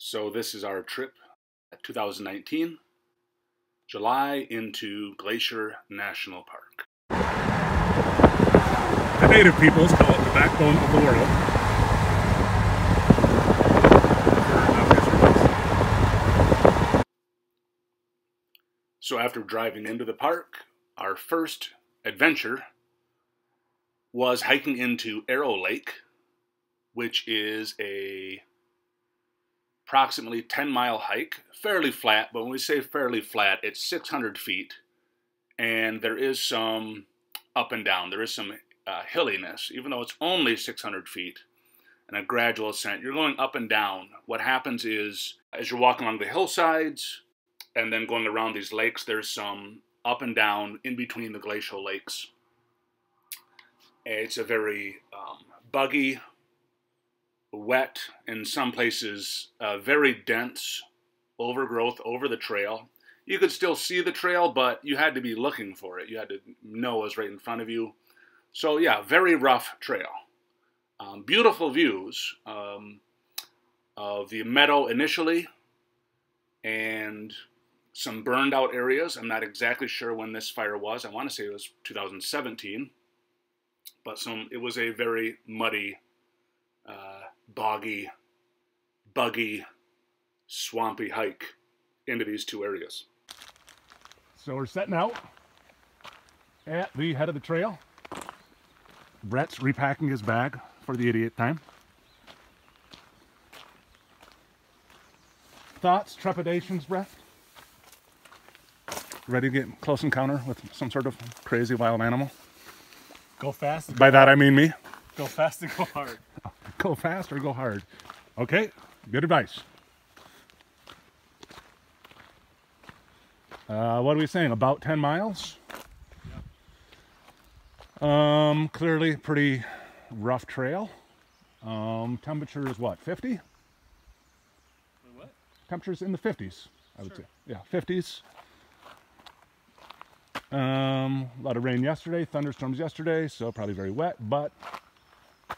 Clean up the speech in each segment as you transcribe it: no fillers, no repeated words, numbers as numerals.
So this is our trip at 2019, July into Glacier National Park. The native peoples call it the backbone of the world. So after driving into the park, our first adventure was hiking into Arrow Lake, which is a approximately 10-mile hike, fairly flat, but when we say fairly flat, it's 600 feet, and there is some up and down. There is some hilliness, even though it's only 600 feet, and a gradual ascent. You're going up and down. What happens is, as you're walking along the hillsides, and then going around these lakes, there's some up and down in between the glacial lakes. It's a very buggy, wet, in some places very dense overgrowth over the trail. You could still see the trail, but you had to be looking for it. You had to know it was right in front of you. So yeah, very rough trail. Beautiful views of the meadow initially, and some burned out areas. I'm not exactly sure when this fire was. I want to say it was 2017, but it was a very muddy, boggy, buggy, swampy hike into these two areas. So we're setting out at the head of the trail. Brett's repacking his bag for the 88th time. Thoughts, trepidations, Brett? Ready to get close encounter with some sort of crazy wild animal? Go fast. By that I mean me. Go fast and go hard. Go fast or go hard. Okay, good advice. What are we saying? About 10 miles? Yeah. Clearly pretty rough trail. Temperature is what, 50? What? Temperature's in the 50s, I would say. Yeah, 50s. A lot of rain yesterday, thunderstorms yesterday, so probably very wet, but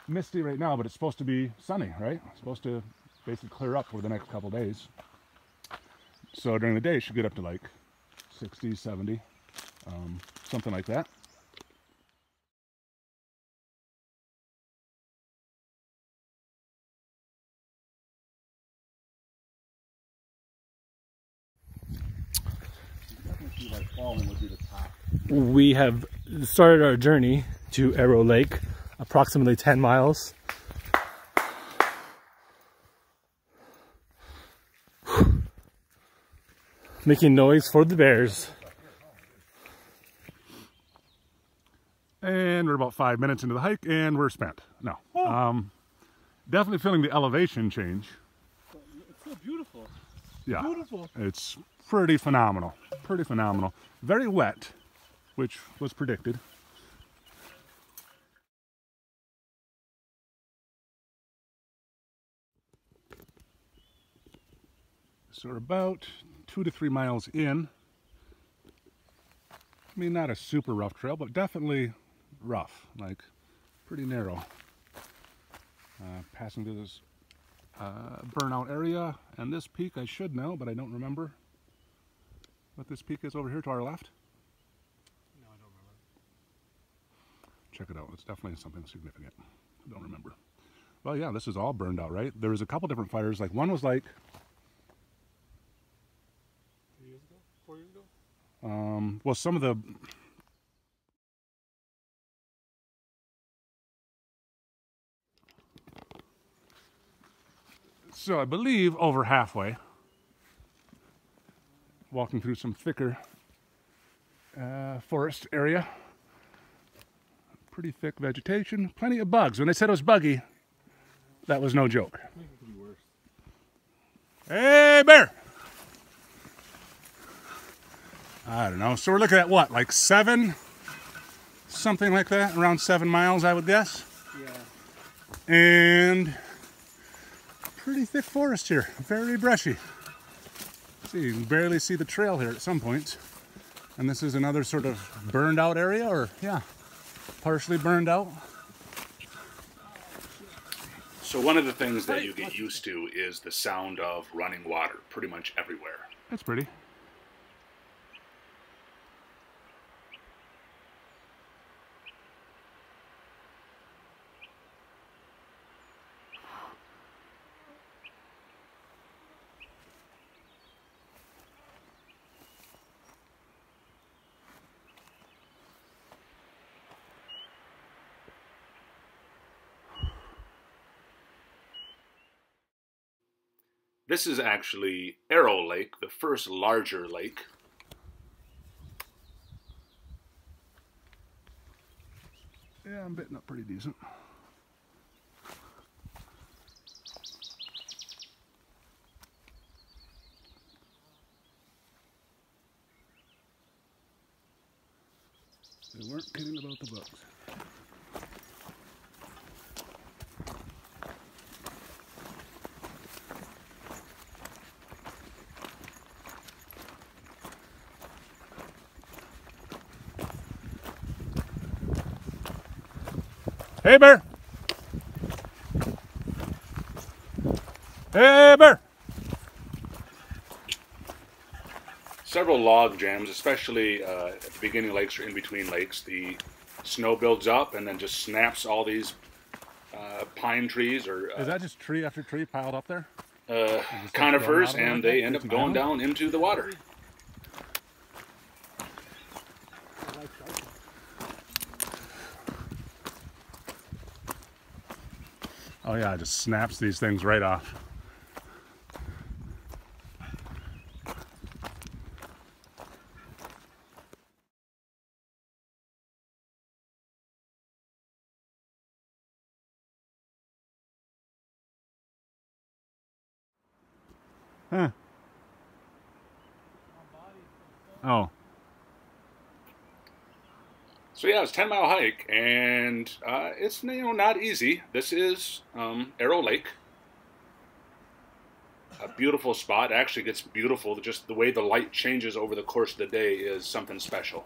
misty right now, but it's supposed to be sunny, right? It's supposed to basically clear up for the next couple days. So during the day, it should get up to like 60, 70, something like that. We have started our journey to Arrow Lake, approximately 10 miles. Making noise for the bears. And we're about 5 minutes into the hike and we're spent. No. Definitely feeling the elevation change. It's so beautiful. Yeah. Beautiful. It's pretty phenomenal. Pretty phenomenal. Very wet, which was predicted. So we're about 2 to 3 miles in. I mean, not a super rough trail, but definitely rough, like pretty narrow. Passing through this burnout area, and this peak I should know, but I don't remember what this peak is over here to our left. No, I don't remember. Check it out. It's definitely something significant. I don't remember. Well, yeah, this is all burned out, right? There was a couple different fires. Like one was like 3 years ago? 4 years ago? well, some of the so I believe over halfway, walking through some thicker forest area. Pretty thick vegetation, plenty of bugs. When they said it was buggy, that was no joke. I think it could be worse. Hey, bear! I don't know. So we're looking at what, like 7? Something like that, around 7 miles, I would guess. Yeah. And pretty thick forest here, very brushy. See, you can barely see the trail here at some points. And this is another sort of burned out area, or yeah, partially burned out. So one of the things that you get used to is the sound of running water pretty much everywhere. That's pretty. This is actually Arrow Lake, the first larger lake. Yeah, I'm bitting up pretty decent. They weren't kidding about the bugs. Hey, Bear! Hey, Bear! Several log jams, especially at the beginning of lakes or in between lakes. The snow builds up and then just snaps all these pine trees or Is that just tree after tree piled up there? conifers, and they end up going down into the water. Oh yeah, it just snaps these things right off. Huh. Oh. So yeah, it's a 10-mile hike, and it's not easy. This is Arrow Lake, a beautiful spot. It actually gets beautiful. Just the way the light changes over the course of the day is something special.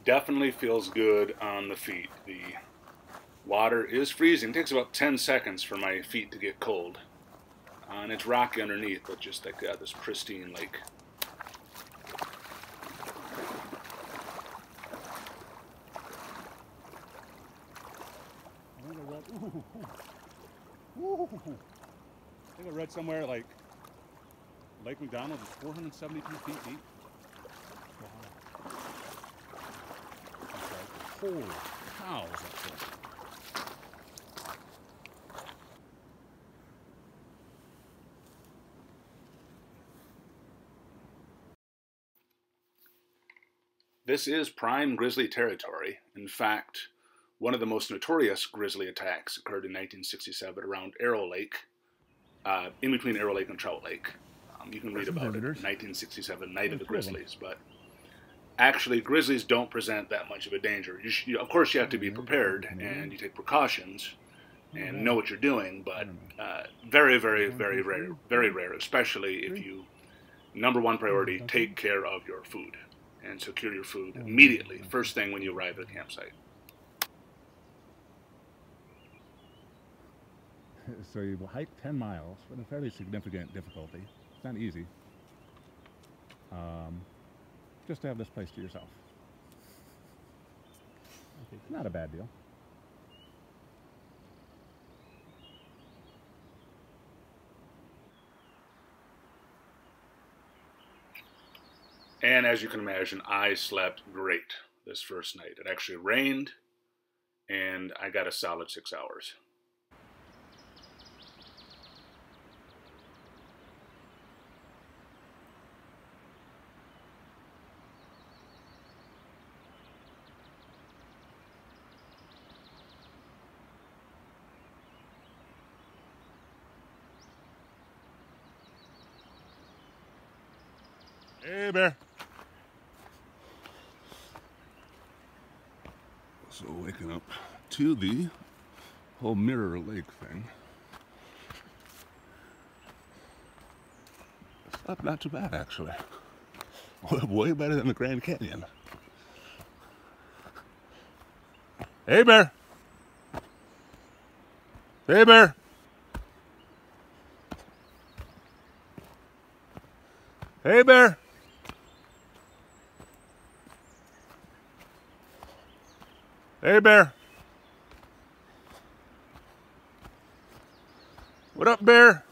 Definitely feels good on the feet. The water is freezing. It takes about 10 seconds for my feet to get cold. And it's rocky underneath, but just like this pristine lake. I think I read somewhere like Lake McDonald is 472 feet deep. Wow. Holy cow, is that cool. This is prime grizzly territory. In fact, one of the most notorious grizzly attacks occurred in 1967 around Arrow Lake, in between Arrow Lake and Trout Lake. You can read about it, 1967 Night of the Grizzlies, but actually grizzlies don't present that much of a danger. Of course you have to be prepared and you take precautions and know what you're doing, but very, very, very rare, especially if you, number one priority, take care of your food and secure your food immediately, first thing when you arrive at the campsite. So you hike 10 miles with a fairly significant difficulty. It's not easy. Just to have this place to yourself. Not a bad deal. And as you can imagine, I slept great this first night. It actually rained, and I got a solid 6 hours. Hey, Bear. So waking up to the whole Mirror Lake thing. It's not too bad, actually. Way better than the Grand Canyon. Hey, Bear! Hey, Bear! Hey, Bear! Hey, Bear! What up, Bear?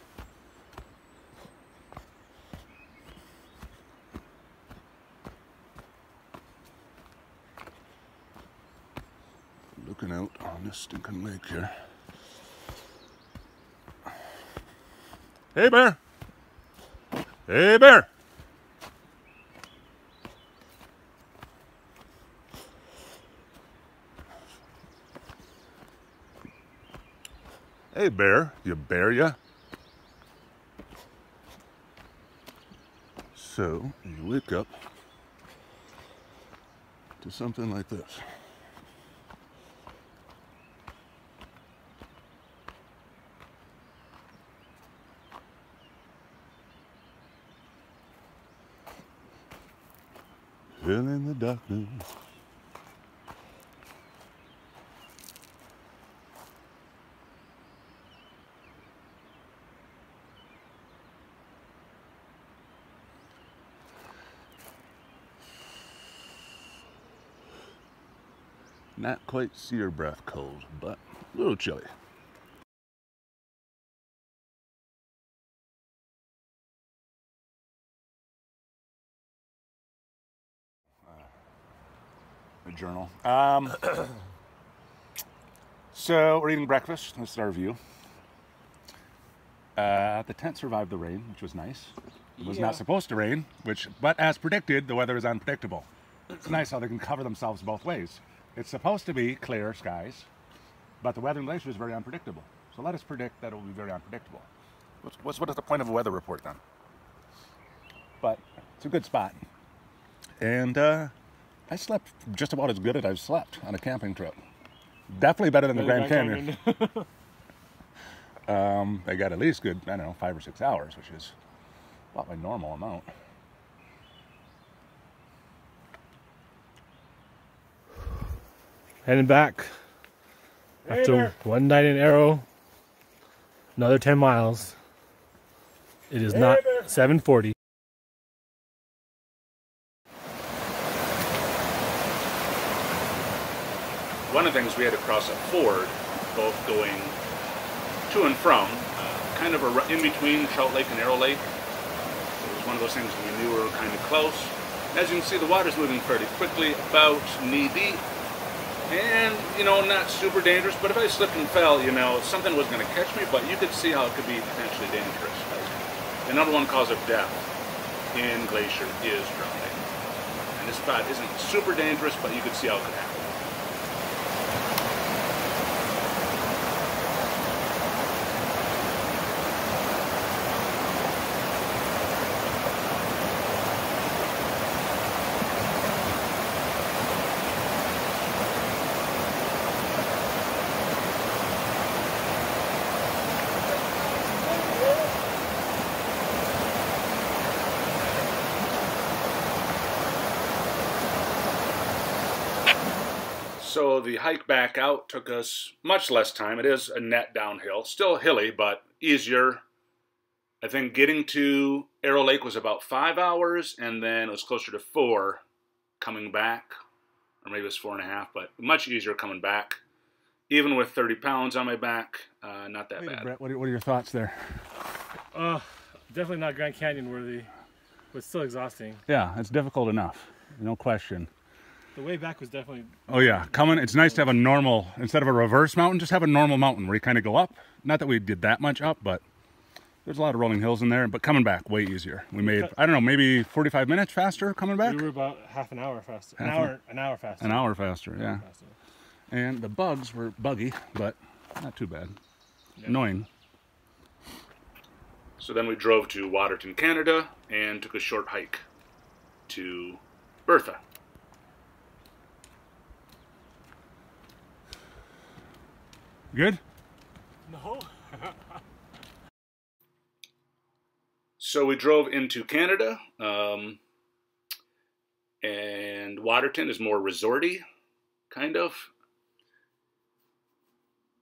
Looking out on this stinking lake here. Hey, Bear! Hey, Bear! Hey, Bear. You bear, ya? So, you wake up to something like this. Feeling the darkness. Not quite sear breath cold, but a little chilly. A journal. So we're eating breakfast. This is our view. The tent survived the rain, which was nice. It was not supposed to rain, but as predicted, the weather is unpredictable. It's nice how they can cover themselves both ways. It's supposed to be clear skies, but the weather in Glacier is very unpredictable. So let us predict that it will be very unpredictable. What is the point of a weather report then? But it's a good spot. And I slept just about as good as I've slept on a camping trip. Definitely better than the Grand Canyon. I got at least good, I don't know, 5 or 6 hours, which is about my normal amount. Heading back after one night in Arrow, another 10 miles. It is not 7:40. One of the things, we had to cross a ford, both going to and from, kind of in between Trout Lake and Arrow Lake. So it was one of those things we knew we were kind of close. As you can see, the water's moving fairly quickly, about knee deep. And, you know, not super dangerous, but if I slipped and fell, you know, something was going to catch me, but you could see how it could be potentially dangerous. The number one cause of death in Glacier is drowning. And this spot isn't super dangerous, but you could see how it could happen. So the hike back out took us much less time. It is a net downhill, still hilly, but easier. I think getting to Arrow Lake was about 5 hours, and then it was closer to 4 coming back, or maybe it was 4.5, but much easier coming back. Even with 30 pounds on my back, not that bad. Brett, what are your thoughts there? Definitely not Grand Canyon worthy, but still exhausting. Yeah, it's difficult enough, no question. The way back was definitely... Oh yeah, it's nice to have a normal, instead of a reverse mountain, just have a normal mountain where you kind of go up. Not that we did that much up, but there's a lot of rolling hills in there, but coming back, way easier. We made, I don't know, maybe 45 minutes faster coming back? We were about half an hour faster. An hour faster. An hour faster, yeah. And the bugs were buggy, but not too bad. Yep. Annoying. So then we drove to Waterton, Canada, and took a short hike to Bertha. Good? No. So we drove into Canada, and Waterton is more resorty, kind of.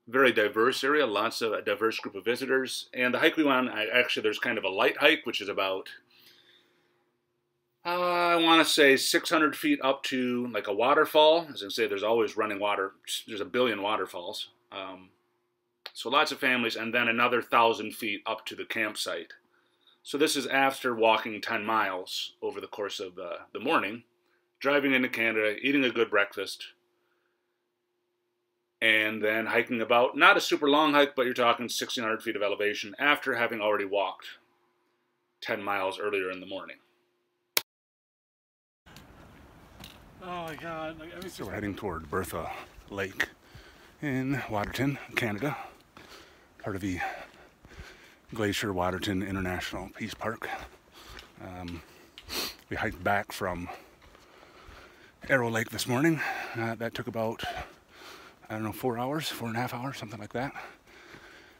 Very diverse area, lots of a diverse group of visitors. And the hike we went on, actually there's kind of a light hike, which is about, I want to say 600 feet up to like a waterfall. As I say, there's always running water. There's a billion waterfalls. So lots of families, and then another 1,000 feet up to the campsite. So this is after walking 10 miles over the course of the morning, driving into Canada, eating a good breakfast, and then hiking about, not a super long hike, but you're talking 1,600 feet of elevation after having already walked 10 miles earlier in the morning. Oh my God. So we're heading toward Bertha Lake in Waterton, Canada, part of the Glacier Waterton International Peace Park. We hiked back from Arrow Lake this morning. That took about, I don't know, 4 hours, 4.5 hours, something like that.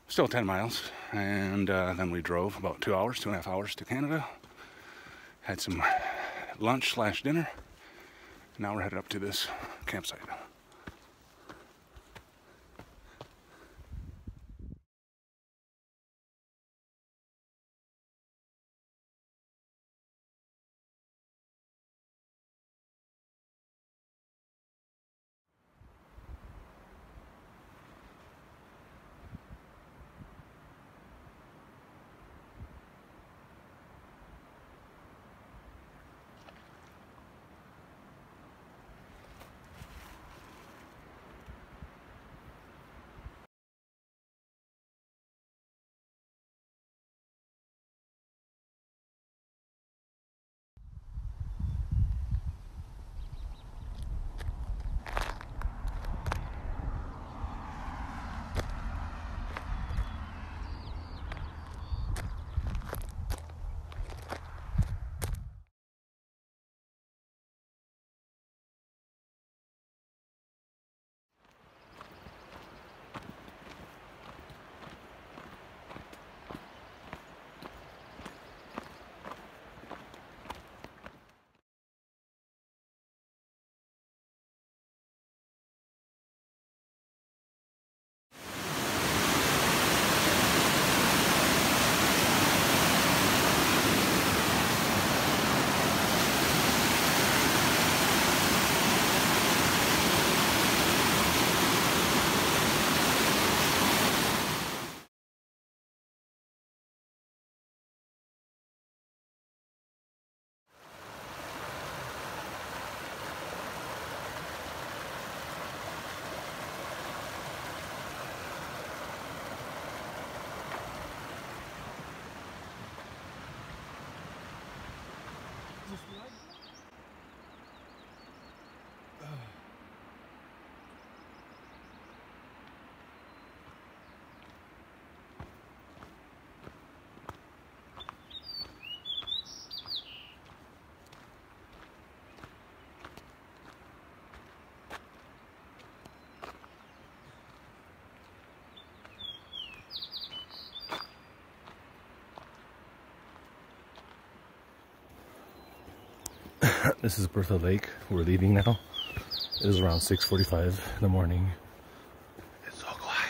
Still 10 miles. And then we drove about 2 hours, 2.5 hours to Canada. Had some lunch/dinner. Now we're headed up to this campsite. This is Bertha Lake. We're leaving now. It is around 6:45 in the morning. It's so quiet.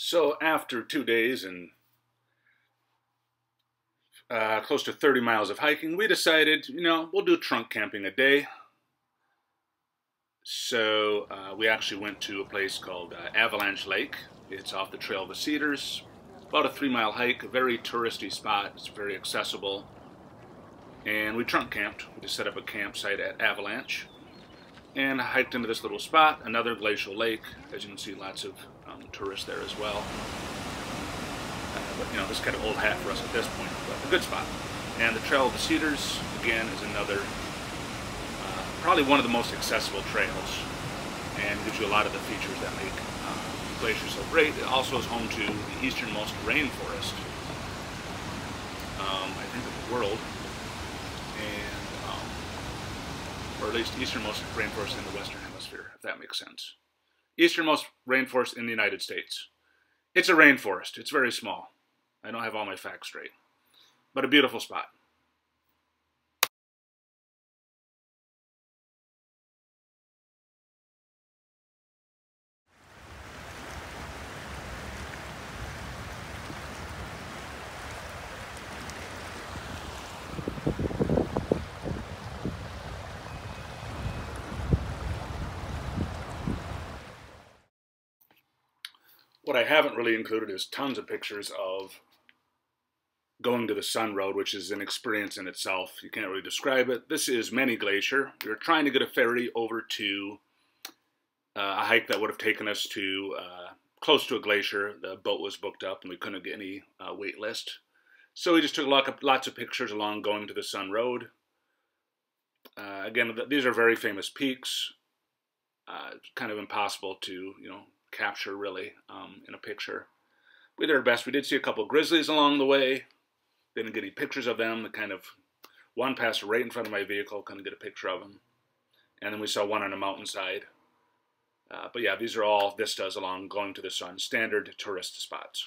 So after 2 days and close to 30 miles of hiking, we decided, we'll do trunk camping a day. So we actually went to a place called Avalanche Lake. It's off the Trail of the Cedars. About a 3-mile hike, a very touristy spot. It's very accessible. And we trunk camped. We just set up a campsite at Avalanche and hiked into this little spot, another glacial lake. As you can see, lots of tourists there as well. But you know, this is kind of old hat for us at this point, but a good spot. And the Trail of the Cedars, again, is another, probably one of the most accessible trails, and gives you a lot of the features that make Glacier so great. It also is home to the easternmost rainforest, I think, of the world, and or at least easternmost rainforest in the Western Hemisphere, if that makes sense. Easternmost rainforest in the United States. It's a rainforest. It's very small. I don't have all my facts straight, but a beautiful spot. What I haven't really included is tons of pictures of going to the Sun Road, which is an experience in itself. You can't really describe it. This is Many Glacier. We were trying to get a ferry over to a hike that would have taken us to close to a glacier. The boat was booked up and we couldn't get any wait list. So we just took lots of pictures along going to the Sun Road. Again, these are very famous peaks. It's kind of impossible to, you know, capture really in a picture. We did our best. We did see a couple of grizzlies along the way. Didn't get any pictures of them. One passed right in front of my vehicle. Couldn't get a picture of them. And then we saw one on a mountainside. But yeah, these are all vistas along going to the sun, standard tourist spots.